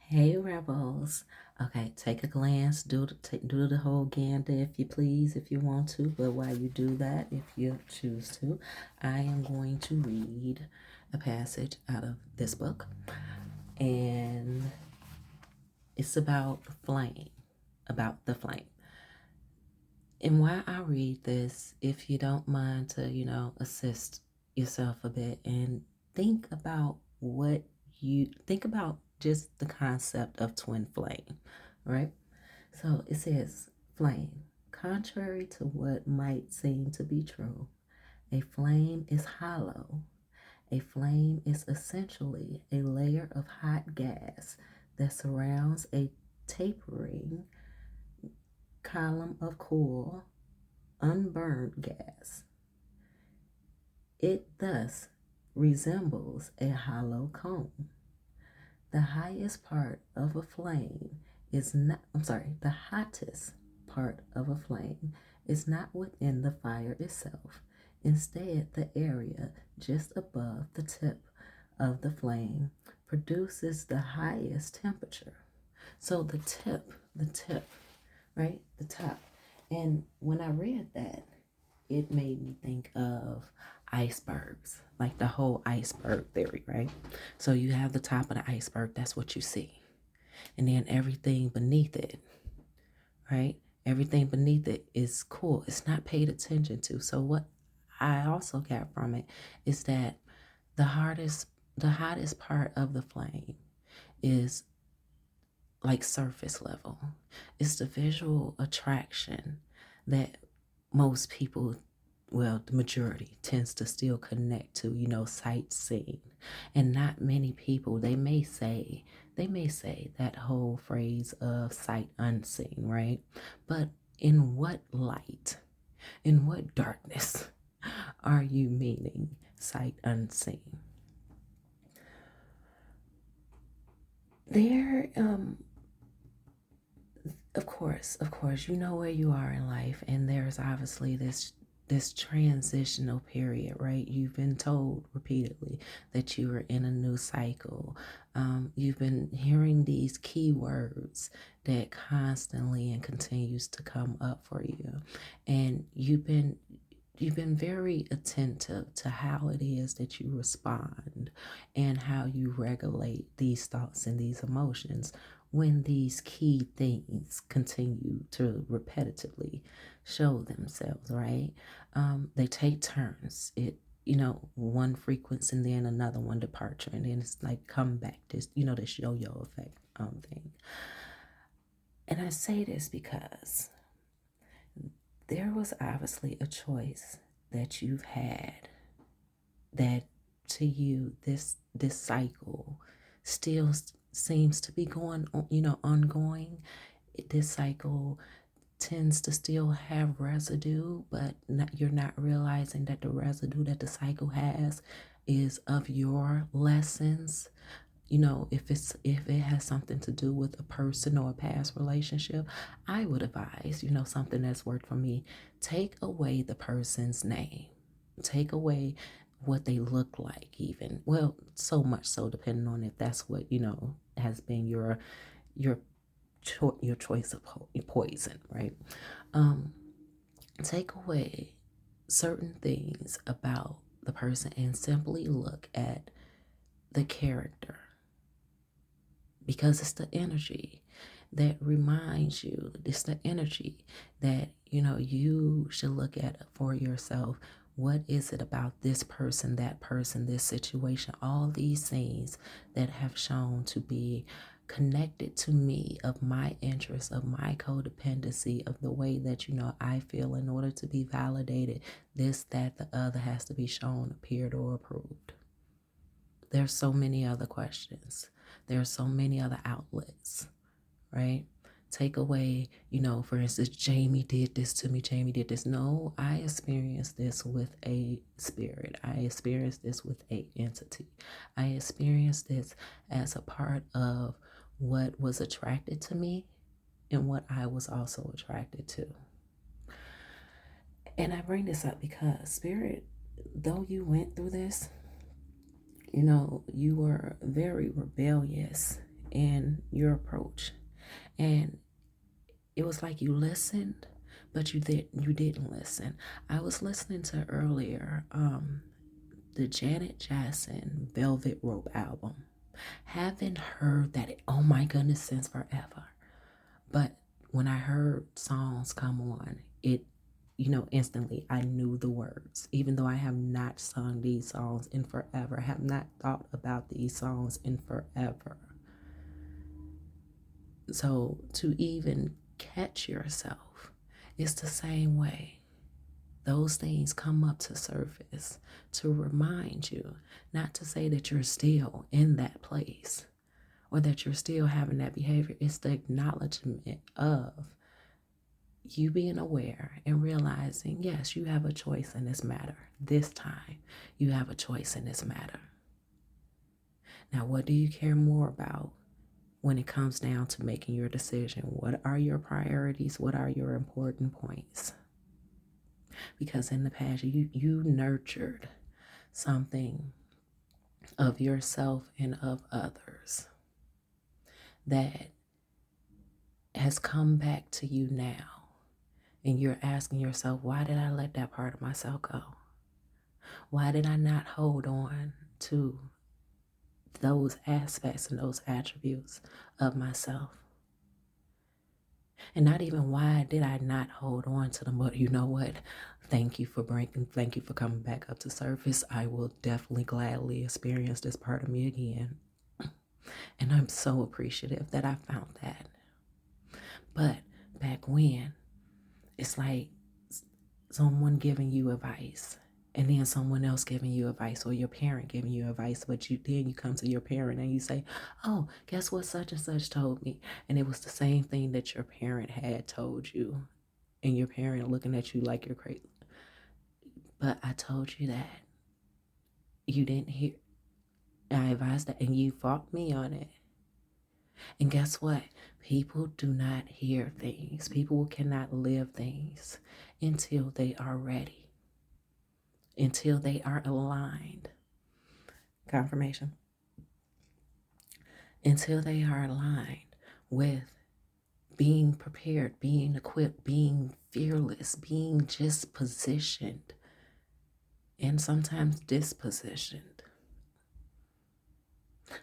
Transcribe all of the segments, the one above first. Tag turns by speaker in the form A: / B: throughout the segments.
A: Hey Rebels. Okay, take a glance, do the whole gander if you please, if you want to. But while you do that, if you choose to, I am going to read a passage out of this book, and it's about flame, about the flame. And while I read this, if you don't mind to, assist yourself a bit and think about what you think about just the concept of twin flame, right? So it says, flame. Contrary to what might seem to be true, a flame is hollow. A flame is essentially a layer of hot gas that surrounds a tapering column of cool, unburned gas. It thus resembles a hollow cone. The highest part of a flame is not, I'm sorry, the hottest part of a flame is not within the fire itself. Instead, the area just above the tip of the flame produces the highest temperature. So the tip, right? The top. And when I read that, it made me think of icebergs, like the whole iceberg theory, right? So you have the top of the iceberg, that's what you see. And then everything beneath it, right? Everything beneath it is cool. It's not paid attention to. So what I also got from it is that the hardest the hottest part of the flame is like surface level. It's the visual attraction that most people, well, the majority tends to still connect to, sightseeing. And not many people, they may say that whole phrase of sight unseen, right? But in what light, in what darkness are you meaning sight unseen? There, of course, you know where you are in life, and there's obviously this transitional period, right? You've been told repeatedly that you are in a new cycle. You've been hearing these keywords that constantly and continues to come up for you, and you've been very attentive to how it is that you respond and how you regulate these thoughts and these emotions when these key things continue to repetitively show themselves, right? They take turns. One frequency and then another one departure, and then it's like come back, this yo-yo effect thing. And I say this because there was obviously a choice that you've had that to you this cycle still seems to be going on, ongoing. This cycle tends to still have residue, but you're not realizing that the residue that the cycle has is of your lessons. If it has something to do with a person or a past relationship, I would advise, something that's worked for me, take away the person's name, take away what they look like, even, well, so much so depending on if that's what has been your your choice of poison, right? um Take away certain things about the person and simply look at the character, because it's the energy that reminds you. It's the energy that you should look at for yourself. What is it about this person, that person, this situation, all these things that have shown to be connected to me, of my interest, of my codependency, of the way that I feel in order to be validated, this, that, the other has to be shown, appeared, or approved. There's so many other questions. There are so many other outlets, right? Take away, for instance, Jamie did this to me, Jamie did this. No, I experienced this with a spirit. I experienced this with a entity. I experienced this as a part of what was attracted to me and what I was also attracted to. And I bring this up because spirit, though you went through this, you were very rebellious in your approach. And it was like you listened, but you didn't listen. I was listening to earlier the Janet Jackson Velvet Rope album. Haven't heard that, oh my goodness, since forever. But when I heard songs come on, instantly I knew the words. Even though I have not sung these songs in forever, have not thought about these songs in forever. So to even catch yourself, it's the same way. Those things come up to surface to remind you, not to say that you're still in that place or that you're still having that behavior. It's the acknowledgement of you being aware and realizing, yes, you have a choice in this matter. This time, you have a choice in this matter. Now, what do you care more about when it comes down to making your decision? What are your priorities? What are your important points? Because in the past, you nurtured something of yourself and of others that has come back to you now. And you're asking yourself, why did I let that part of myself go? Why did I not hold on to those aspects and those attributes of myself? And not even why did I not hold on to them, but you know what? Thank you for coming back up to surface. I will definitely gladly experience this part of me again. And I'm so appreciative that I found that. But back when, it's like someone giving you advice and then someone else giving you advice, or your parent giving you advice, but then you come to your parent and you say, oh, guess what such and such told me? And it was the same thing that your parent had told you, and your parent looking at you like you're crazy. But I told you that. You didn't hear. I advised that, and you fought me on it. And guess what? People do not hear things. People cannot live things until they are ready, until they are aligned. Confirmation. Until they are aligned with being prepared, being equipped, being fearless, being just positioned, and sometimes dispositioned.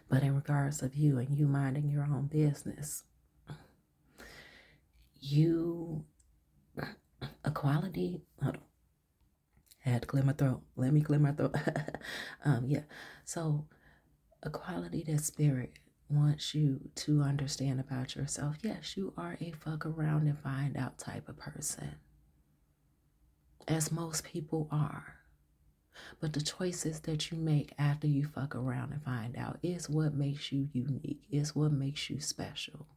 A: But in regards of you and you minding your own business, equality, hold on. I had to clear my throat. Let me clear my throat. Yeah. So a quality that spirit wants you to understand about yourself. Yes, you are a fuck around and find out type of person, as most people are. But the choices that you make after you fuck around and find out is what makes you unique, is what makes you special.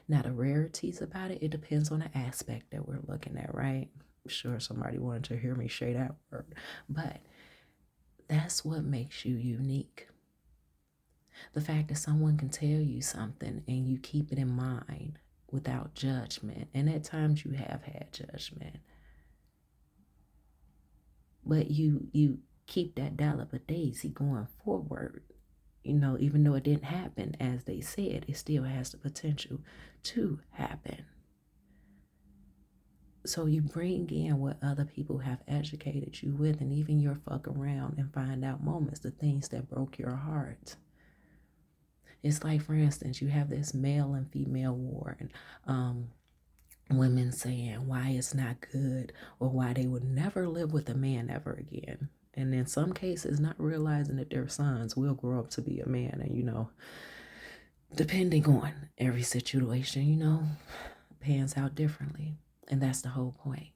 A: Now, the rarities about it, it depends on the aspect that we're looking at, right? I'm sure somebody wanted to hear me say that word, but that's what makes you unique. The fact that someone can tell you something and you keep it in mind without judgment, and at times you have had judgment, but you keep that dollop of daisy going forward. Even though it didn't happen as they said, it still has the potential to happen. So you bring in what other people have educated you with, and even your fuck around and find out moments, the things that broke your heart. It's like, for instance, you have this male and female war, and women saying why it's not good or why they would never live with a man ever again. And in some cases, not realizing that their sons will grow up to be a man. And, depending on every situation, pans out differently. And that's the whole point.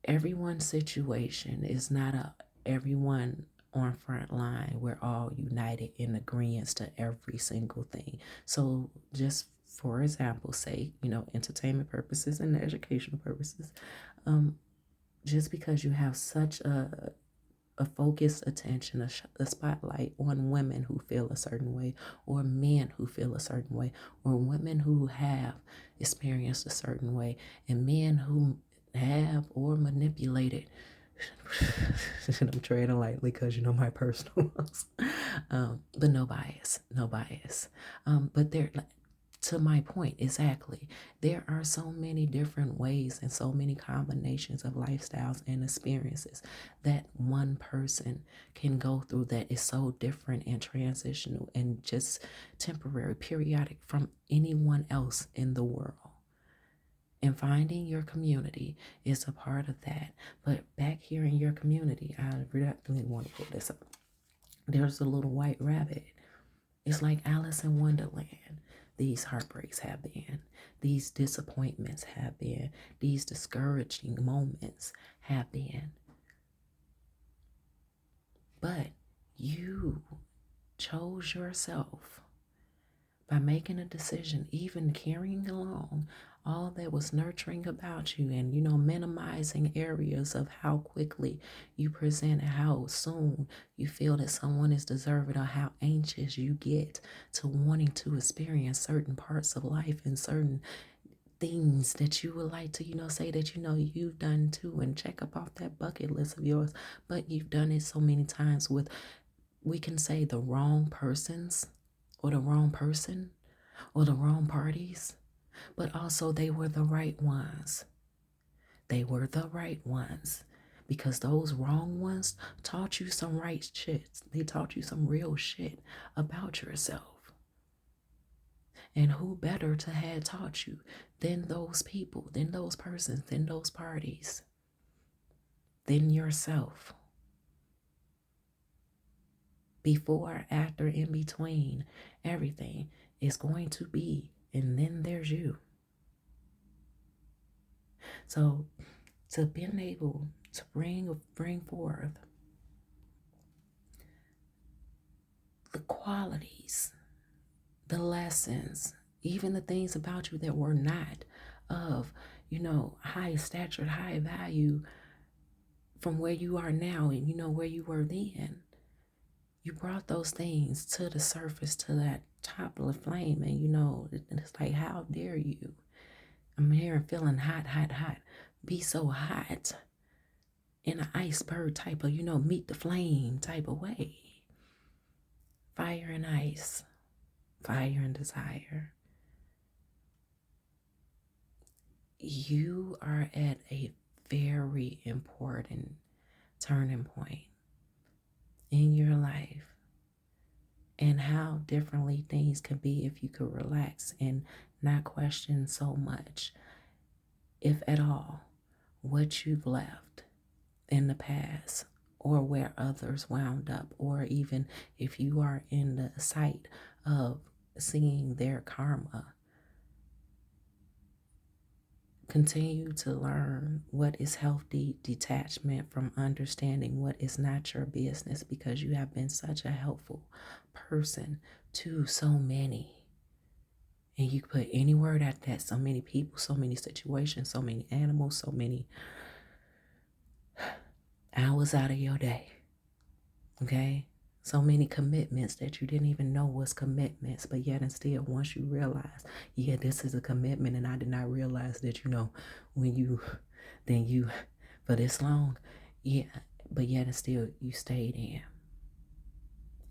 A: Everyone's situation is not everyone on front line. We're all united in agreement to every single thing. So just for example, say, entertainment purposes and educational purposes, just because you have such a focused attention, a spotlight on women who feel a certain way, or men who feel a certain way, or women who have experienced a certain way, and men who have or manipulated I'm treading lightly because you know my personal ones. But no bias, no bias. But there, like, to my point, exactly. There are so many different ways and so many combinations of lifestyles and experiences that one person can go through that is so different and transitional and just temporary, periodic from anyone else in the world. And finding your community is a part of that. But back here in your community, I really want to pull this up. There's a little white rabbit. It's like Alice in Wonderland. These heartbreaks have been, these disappointments have been, these discouraging moments have been. But you chose yourself by making a decision, even carrying along all that was nurturing about you and, minimizing areas of how quickly you present and how soon you feel that someone is deserving or how anxious you get to wanting to experience certain parts of life and certain things that you would like to, say that, you've done too and check up off that bucket list of yours. But you've done it so many times with, we can say, the wrong persons or the wrong person or the wrong parties, but also they were the right ones. They were the right ones because those wrong ones taught you some right shit. They taught you some real shit about yourself. And who better to have taught you than those people, than those persons, than those parties, than yourself? Before, after, in between, everything is going to be, and then there's you. So to being able to bring forth the qualities, the lessons, even the things about you that were not of, high stature, high value from where you are now and, where you were then. You brought those things to the surface, to that top of the flame. And, it's like, how dare you? I'm here and feeling hot, hot, hot. Be so hot in an iceberg type of, meet the flame type of way. Fire and ice, fire and desire. You are at a very important turning point in your life, and how differently things could be if you could relax and not question so much, if at all, what you've left in the past or where others wound up, or even if you are in the sight of seeing their karma. Continue to learn what is healthy detachment from understanding what is not your business, because you have been such a helpful person to so many. And you put any word at that, so many people, so many situations, so many animals, so many hours out of your day. Okay? So many commitments that you didn't even know was commitments, but yet and still, once you realize, yeah, this is a commitment, and I did not realize that, when you, for this long, yeah, but yet and still, you stayed in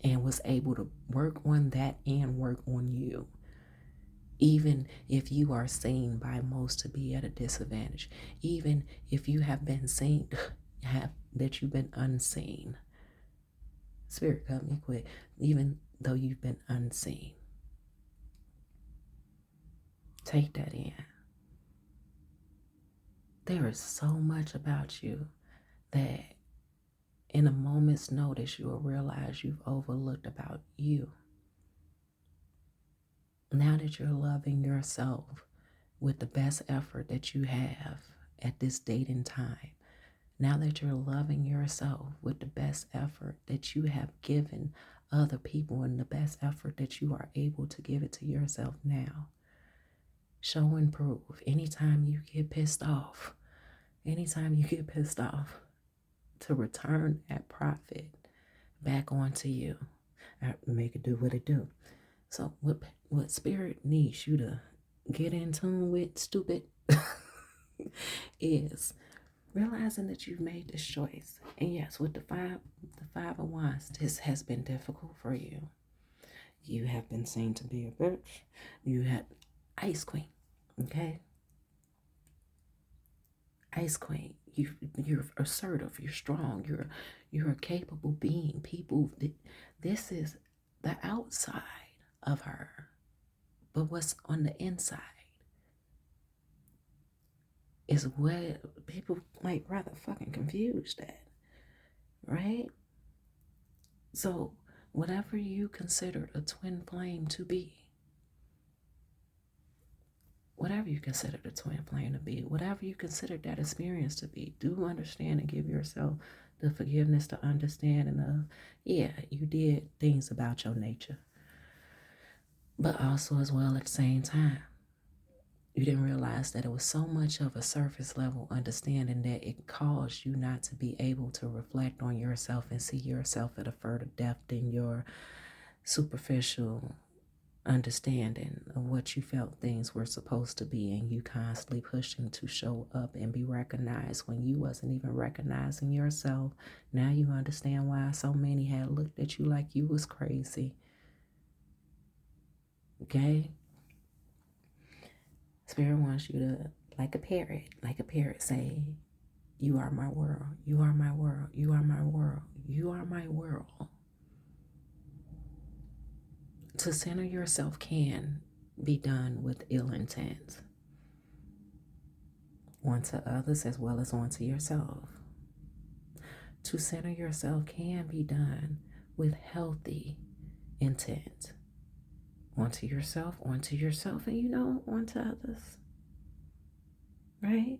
A: and was able to work on that and work on you. Even if you are seen by most to be at a disadvantage, even if you have been seen, that you've been unseen. Spirit, help me quit. Even though you've been unseen, take that in. There is so much about you that in a moment's notice you will realize you've overlooked about you. Now that you're loving yourself with the best effort that you have at this date and time, now that you're loving yourself with the best effort that you have given other people and the best effort that you are able to give it to yourself now, show and prove. Anytime you get pissed off, to return that profit back onto you. Make it do what it do. So what spirit needs you to get in tune with, stupid, is realizing that you've made this choice. And yes, with the five of wands, this has been difficult for you. You have been seen to be a bitch. You had Ice Queen, okay? Ice Queen. You're assertive. You're strong. You're a capable being. People. This is the outside of her, but what's on the inside is where people like rather fucking confused at, right? So whatever you considered a twin flame to be, whatever you consider the twin flame to be, whatever you consider that experience to be, do understand and give yourself the forgiveness to understand and yeah, you did things about your nature. But also as well at the same time, you didn't realize that it was so much of a surface level understanding that it caused you not to be able to reflect on yourself and see yourself at a further depth than your superficial understanding of what you felt things were supposed to be, and you constantly pushing to show up and be recognized when you wasn't even recognizing yourself. Now you understand why so many had looked at you like you was crazy. Okay? Spirit wants you to, like a parrot say, you are my world, you are my world, you are my world, you are my world. To center yourself can be done with ill intent, onto others as well as onto yourself. To center yourself can be done with healthy intent, onto yourself, and onto others, right?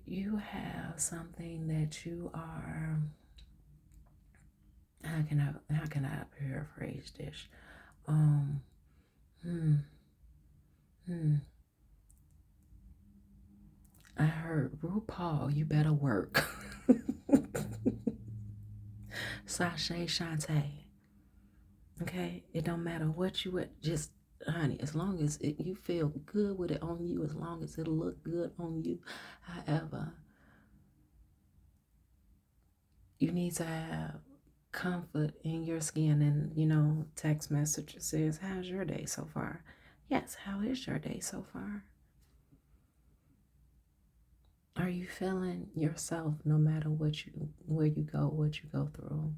A: You have something that you are, how can I paraphrase this? I heard RuPaul, you better work. Sashay Shantae. Okay? It don't matter what you just honey, as long as you feel good with it on you, as long as it look good on you. However, you need to have comfort in your skin, and text message says, how's your day so far? Yes, how is your day so far? Are you feeling yourself no matter where you go, what you go through?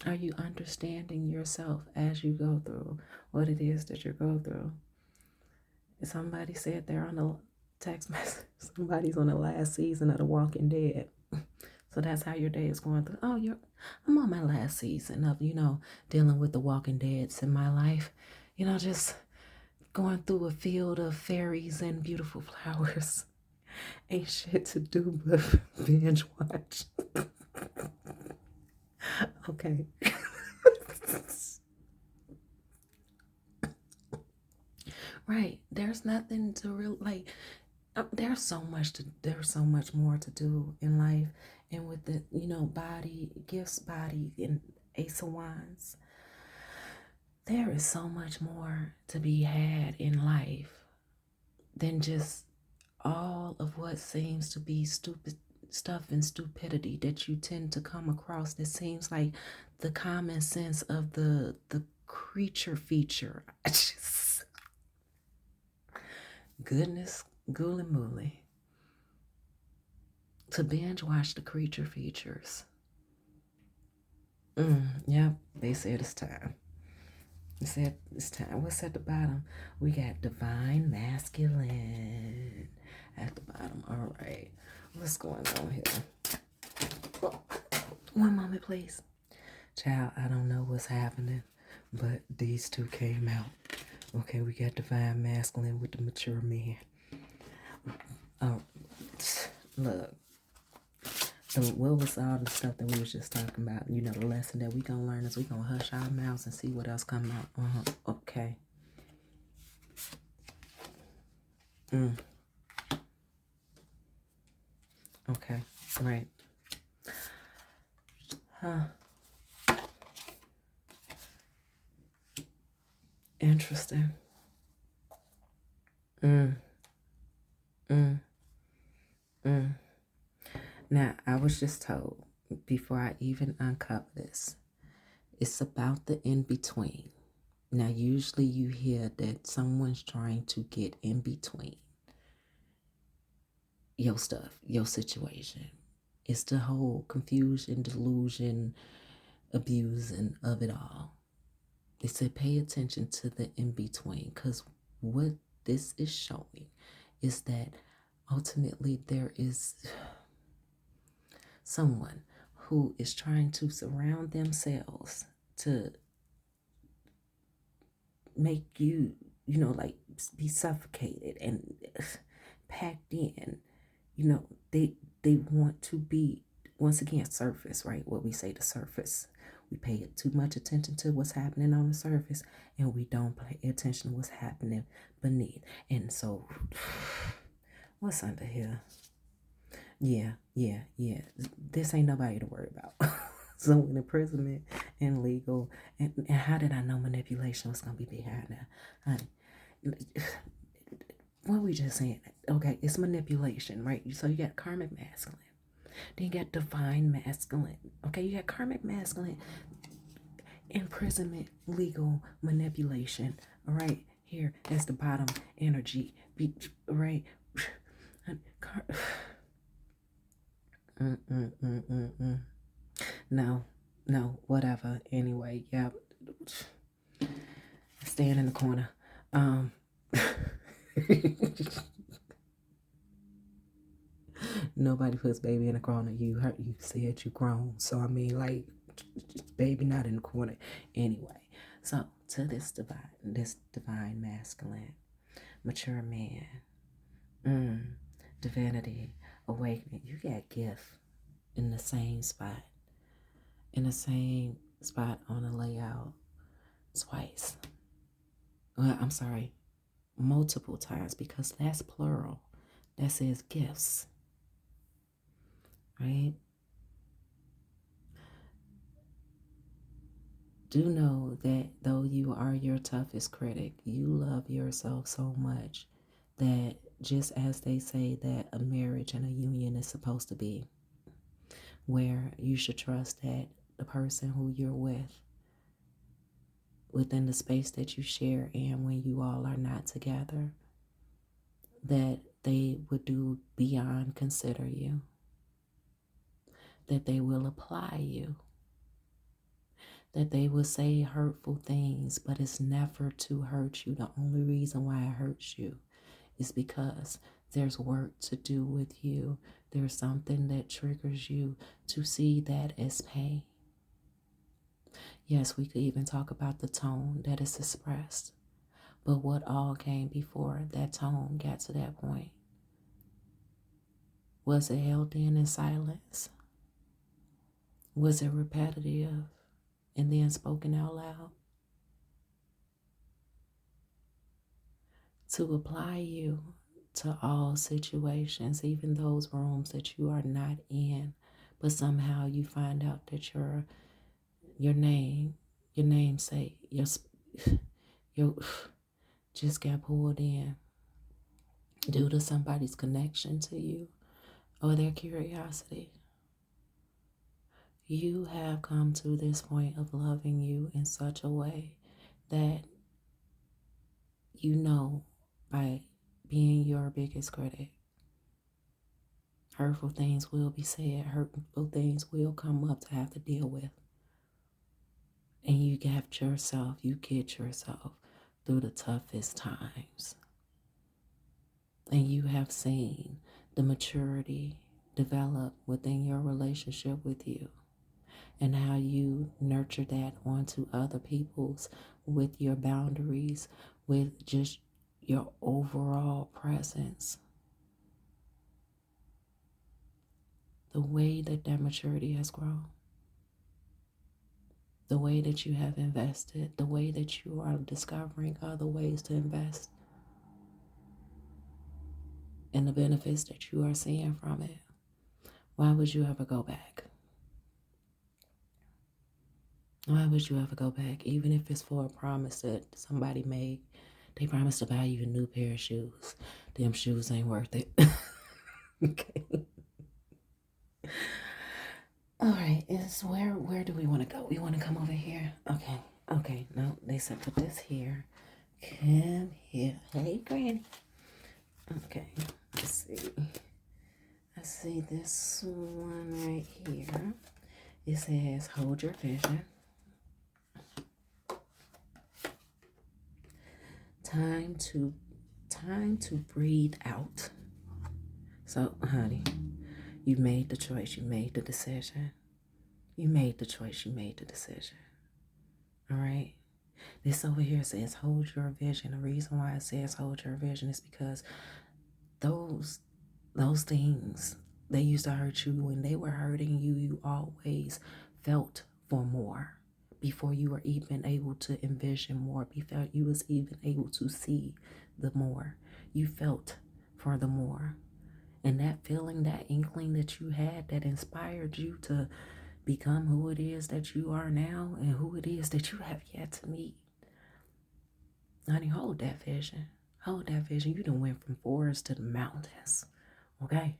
A: Are you understanding yourself as you go through what it is that you go through? Somebody said they're on a text message, somebody's on the last season of The Walking Dead. So that's how your day is going through. Oh, I'm on my last season of, dealing with the Walking Deads in my life. Just going through a field of fairies and beautiful flowers. Ain't shit to do but binge watch. Okay. Right. There's nothing to like. There's so much more to do in life, and with the body gifts, body and Ace of Wands. There is so much more to be had in life than just all of what seems to be stupid stuff and stupidity that you tend to come across that seems like the common sense of the creature feature. Goodness, gooly mooly. To binge watch the creature features. Yep, they said it's time. They said it's time. What's at the bottom? We got divine masculine at the bottom. All right. What's going on here? One moment, please. Child, I don't know what's happening, but these two came out. Okay, we got divine masculine with the mature man. Oh, look. So what was all the stuff that we was just talking about? The lesson that we gonna learn is we gonna hush our mouths and see what else come out. Okay. Okay. Right. Interesting. was just told before I even uncover this, it's about the in between. Now, usually you hear that someone's trying to get in between your stuff, your situation. It's the whole confusion, delusion, abusing of it all. They said pay attention to the in between, because what this is showing is that ultimately there is someone who is trying to surround themselves to make you, like be suffocated and packed in. They want to be, once again, surface, right? What we say, the surface. We pay too much attention to what's happening on the surface, and we don't pay attention to what's happening beneath. And so, what's under here? Yeah. This ain't nobody to worry about. So, in imprisonment and legal, and how did I know manipulation was gonna be behind that, honey? What we just saying? Okay, it's manipulation, right? So you got karmic masculine. Then you got divine masculine. Okay, you got karmic masculine, imprisonment, legal, manipulation. All right, here, that's the bottom energy. Right? No, whatever. Anyway, yeah. Stand in the corner. Nobody puts baby in the corner. You said you grown. So I mean, like, baby not in the corner. Anyway, so to this divine masculine, mature man, divinity, awakening. You got gift in the same spot. In the same spot on the layout twice. Well, I'm sorry, multiple times, because that's plural. That says gifts. Right? Do know that though you are your toughest critic, you love yourself so much that, just as they say that a marriage and a union is supposed to be, where you should trust that the person who you're with, within the space that you share and when you all are not together, that they would do beyond consider you, that they will apply you, that they will say hurtful things, but it's never to hurt you. The only reason why it hurts you is because there's work to do with you. There's something that triggers you to see that as pain. Yes, we could even talk about the tone that is expressed, but what all came before that tone got to that point? Was it held in silence? Was it repetitive and then spoken out loud? To apply you to all situations, even those rooms that you are not in, but somehow you find out that your namesake, your just got pulled in due to somebody's connection to you or their curiosity. You have come to this point of loving you in such a way that by being your biggest critic, hurtful things will be said, hurtful things will come up to have to deal with. And you get yourself through the toughest times. And you have seen the maturity develop within your relationship with you, and how you nurture that onto other people's with your boundaries, with just your overall presence. The way that maturity has grown, the way that you have invested, the way that you are discovering other ways to invest, and the benefits that you are seeing from it. Why would you ever go back? Why would you ever go back? Even if it's for a promise that somebody made. They promised to buy you a new pair of shoes. Them shoes ain't worth it. Okay. All right, is where do we want to go? We want to come over here. Okay. Okay. No, they said put this here. Come here. Hey, Granny. Okay. Let's see. I see this one right here. It says hold your vision. Time to breathe out. So, honey, you made the choice. You made the decision. You made the choice. You made the decision. All right. This over here says hold your vision. The reason why it says hold your vision is because those things, they used to hurt you. When they were hurting you, you always felt for more before you were even able to envision more, before you was even able to see the more. You felt for the more. And that feeling, that inkling that you had that inspired you to become who it is that you are now and who it is that you have yet to meet. Honey, hold that vision. Hold that vision. You done went from forest to the mountains. Okay?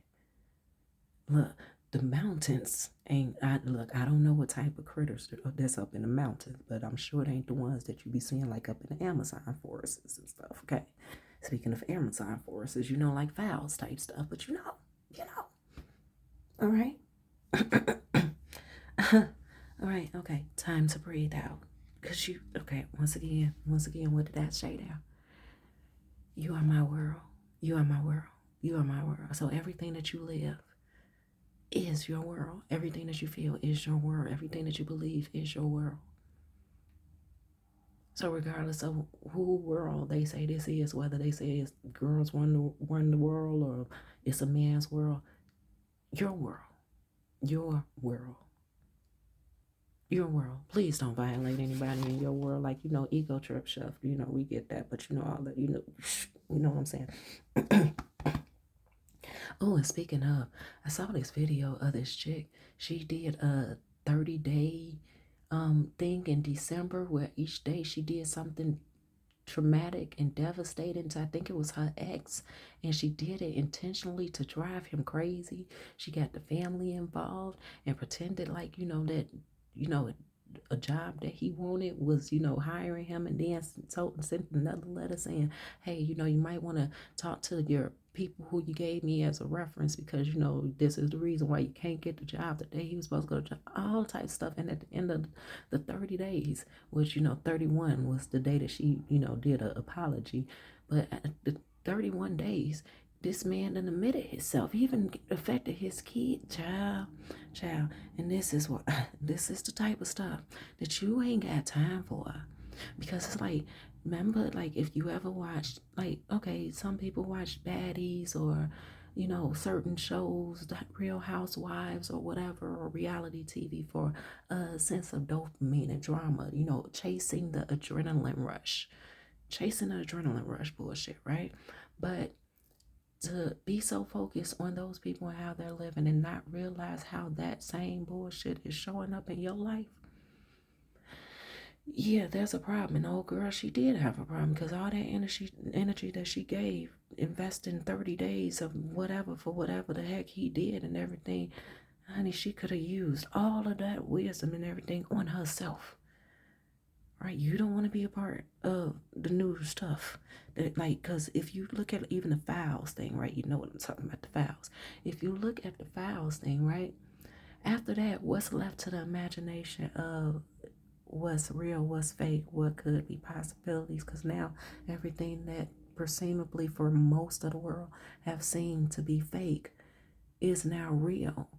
A: Look, the mountains ain't, I don't know what type of critters that's up in the mountains, but I'm sure it ain't the ones that you be seeing like up in the Amazon forests and stuff. Okay? Speaking of Amazon forests, like fowls type stuff, but All right? All right, okay. Time to breathe out. Because once again, what did that say there? You are my world. You are my world. You are my world. So everything that you live is your world. Everything that you feel is your world. Everything that you believe is your world. So regardless of who world they say this is, whether they say it's girls run the world or it's a man's world, your world. Your world. Your world. Please don't violate anybody in your world. Like, ego trip stuff. We get that, but all that, you know what I'm saying? Oh, and speaking of, I saw this video of this chick. She did a 30-day thing in December where each day she did something traumatic and devastating to, I think it was her ex, and she did it intentionally to drive him crazy. She got the family involved and pretended like that a job that he wanted was hiring him, and then sent another letter saying, hey, you might want to talk to your people who you gave me as a reference, because this is the reason why you can't get the job the day he was supposed to go to job, all type of stuff. And at the end of the 30 days, which 31 was the day that she did an apology, but at the 31 days, this man done admitted himself. He even affected his kid, child. And this is the type of stuff that you ain't got time for. Because it's like, remember, like, if you ever watched, like, okay, some people watch baddies or, certain shows, like Real Housewives or whatever, or reality TV for a sense of dopamine and drama, chasing the adrenaline rush. Chasing the adrenaline rush bullshit, right? But to be so focused on those people and how they're living and not realize how that same bullshit is showing up in your life, yeah, there's a problem. And the old girl, she did have a problem, because all that energy that she gave, investing 30 days of whatever for whatever the heck he did and everything, honey, she could have used all of that wisdom and everything on herself. Right? You don't want to be a part of the new stuff. Because if you look at even the files thing, right? You know what I'm talking about, the files. If you look at the files thing, right? After that, what's left to the imagination of what's real, what's fake, what could be possibilities? Because now everything that presumably for most of the world have seemed to be fake is now real.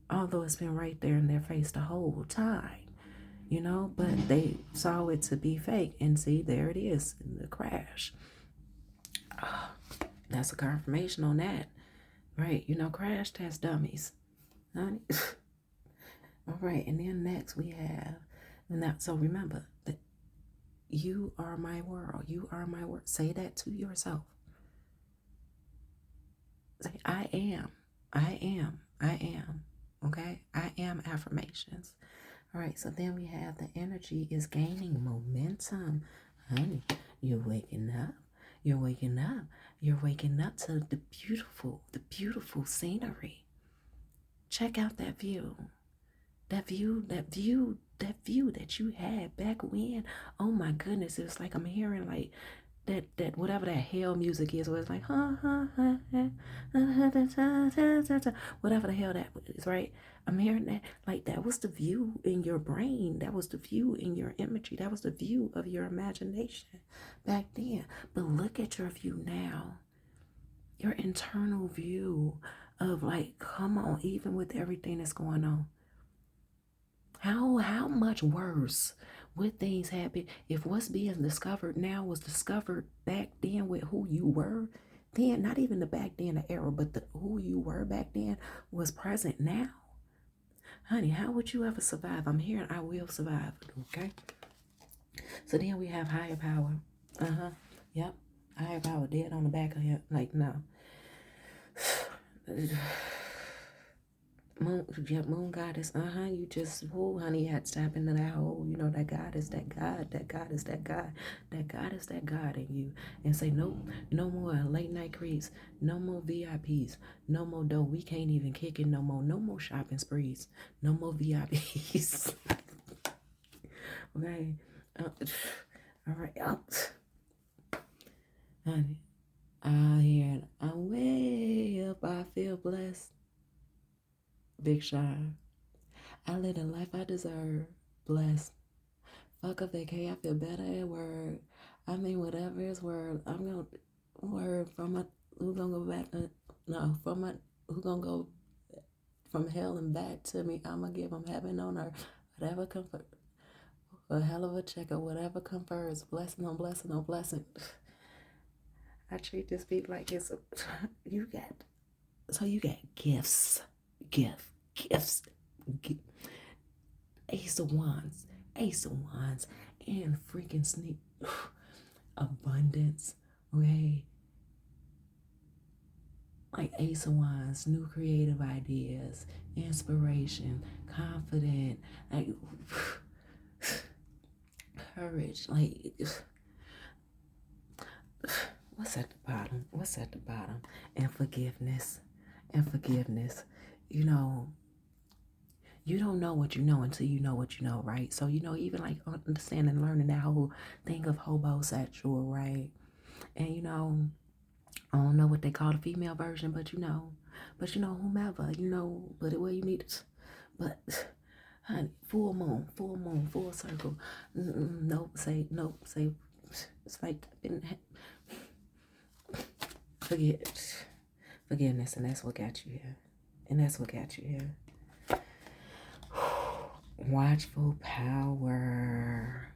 A: Although it's been right there in their face the whole time. But they saw it to be fake, and see, there it is in the crash. That's a confirmation on that, right? Crash test dummies, honey. All right, and then next we have, and that. So remember that you are my world. You are my world. Say that to yourself. Say, I am. I am. I am. Okay, I am affirmations. All right, so then we have the energy is gaining momentum. Honey, you're waking up. You're waking up. You're waking up to the beautiful scenery. Check out that view. that view that you had back when. Oh my goodness, it was like I'm hearing like that whatever that hell music is, where it's like whatever the hell that is, right? I'm hearing that, like, that was the view in your brain, that was the view in your imagery, that was the view of your imagination back then. But look at your view now, your internal view of, like, come on, even with everything that's going on, how much worse would things happen if what's being discovered now was discovered back then with who you were then? Not even the back then the era, but who you were back then was present now. Honey, how would you ever survive? I'm hearing I will survive. Okay. So then we have higher power. Yep. Higher power dead on the back of him. Like, no. Moon goddess, you just, whoa, honey, you had to tap into that whole, that God is that God, that God is that God, that God is that God in you. And say, nope, no more late night creeps, no more VIPs, no more dough. We can't even kick it no more. No more shopping sprees, no more VIPs. Okay. All right. Honey, I hear, I'm way up, I feel blessed. Big Sean. I live the life I deserve. Blessed. Fuck a vacay, I feel better at work. I mean, whatever is word. I'm gonna word from my who gonna go back. No, from my who gonna go from hell and back to me. I'm gonna give them heaven on earth. Whatever comfort, a hell of a check or whatever confers. Blessing on blessing on blessing. I treat this beat like it's you got. So you got gifts, gifts. Ace of Wands, and freaking sneak abundance, okay? Like Ace of Wands, new creative ideas, inspiration, confident, like courage, like what's at the bottom? And forgiveness, you don't know what you know until you know what you know, right? So, even like understanding and learning that whole thing of hobosexual, right? And, I don't know what they call the female version, but whomever, but the way you need it. But, honey, full moon, full circle. Nope, say, it's like, forgiveness, and that's what got you here. Watchful power.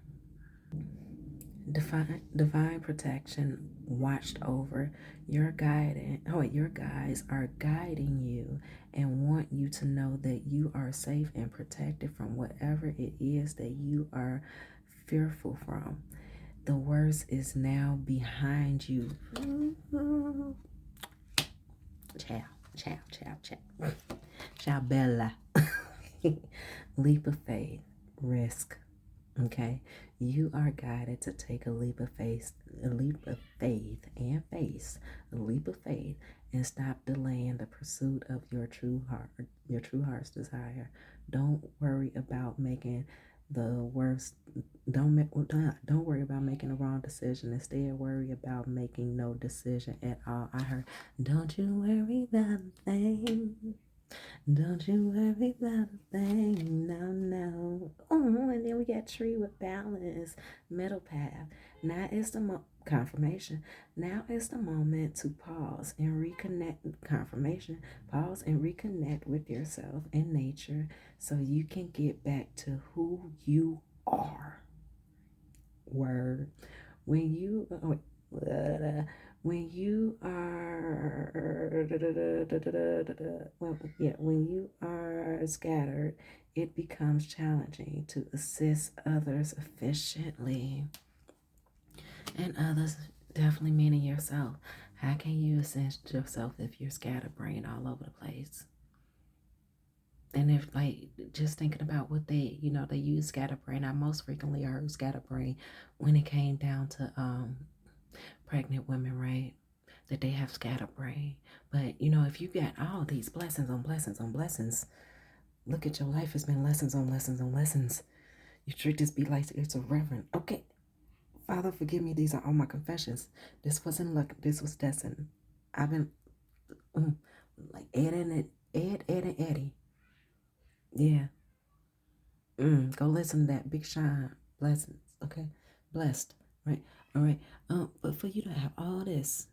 A: Divine protection watched over your guides are guiding you and want you to know that you are safe and protected from whatever it is that you are fearful from. The worst is now behind you. Ciao, Bella. Leap of faith, risk. Okay, you are guided to take a leap of faith, and stop delaying the pursuit of your true heart's desire. Don't worry about making the worst. Don't worry about making the wrong decision. Instead, worry about making no decision at all. I heard, don't you worry about a thing. Don't you worry about a thing, no. Oh, and then we got Tree with Balance, Middle Path. Now is the confirmation. Now is the moment to pause and reconnect. Confirmation. Pause and reconnect with yourself and nature so you can get back to who you are. Word. When you are when you are scattered, it becomes challenging to assist others efficiently. And others, definitely meaning yourself. How can you assist yourself if you're scatterbrained all over the place? And if, like, just thinking about what they use scatterbrain. I most frequently heard scatterbrain when it came down to pregnant women, right? That they have scatterbrain. But if you got all these blessings on blessings on blessings, Look at your life. It's been lessons on lessons on lessons. You treat this be like it's a reverend. Okay. Father, forgive me. These are all my confessions. This wasn't luck. This was destined. I've been like Ed and Eddie. Yeah. Go listen to that. Big Shine. Blessings. Okay. Blessed. Right. All right. But for you to have all this,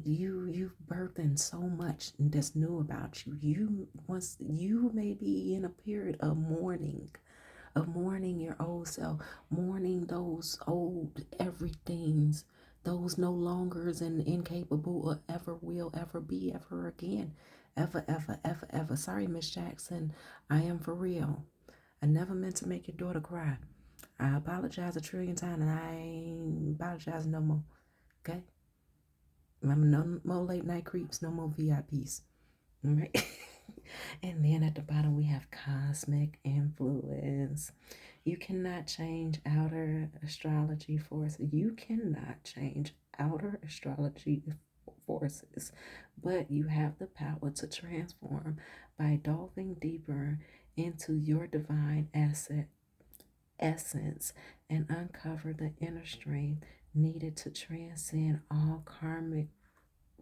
A: you've birthed so much that's new about you. You may be in a period of mourning your old self, mourning those old everythings, those no longers and incapable or ever will ever be ever again. Ever, ever, ever, ever. Sorry, Miss Jackson. I am for real. I never meant to make your daughter cry. I apologize a trillion times and I ain't apologizing no more. Okay? Remember, no more late night creeps, no more VIPs. All right? And then at the bottom, we have cosmic influence. You cannot change outer astrology forces. You cannot change outer astrology forces, but you have the power to transform by delving deeper into your divine essence and uncover the inner strength needed to transcend all karmic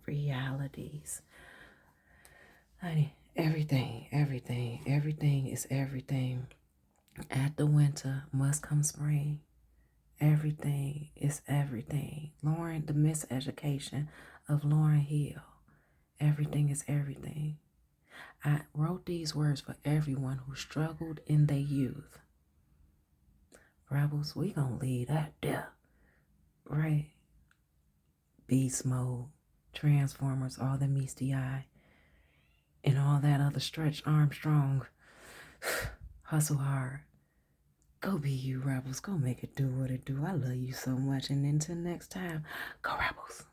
A: realities. Honey, everything is everything. After winter must come spring. Everything is everything. Lauren, the miseducation of Lauren Hill. Everything is everything. I wrote these words for everyone who struggled in their youth. Rebels, we gonna leave that there. Right? Beast mode, Transformers, all that meets the eye, and all that other Stretch Armstrong. Hustle hard. Go be you, Rebels. Go make it do what it do. I love you so much. And until next time, go Rebels.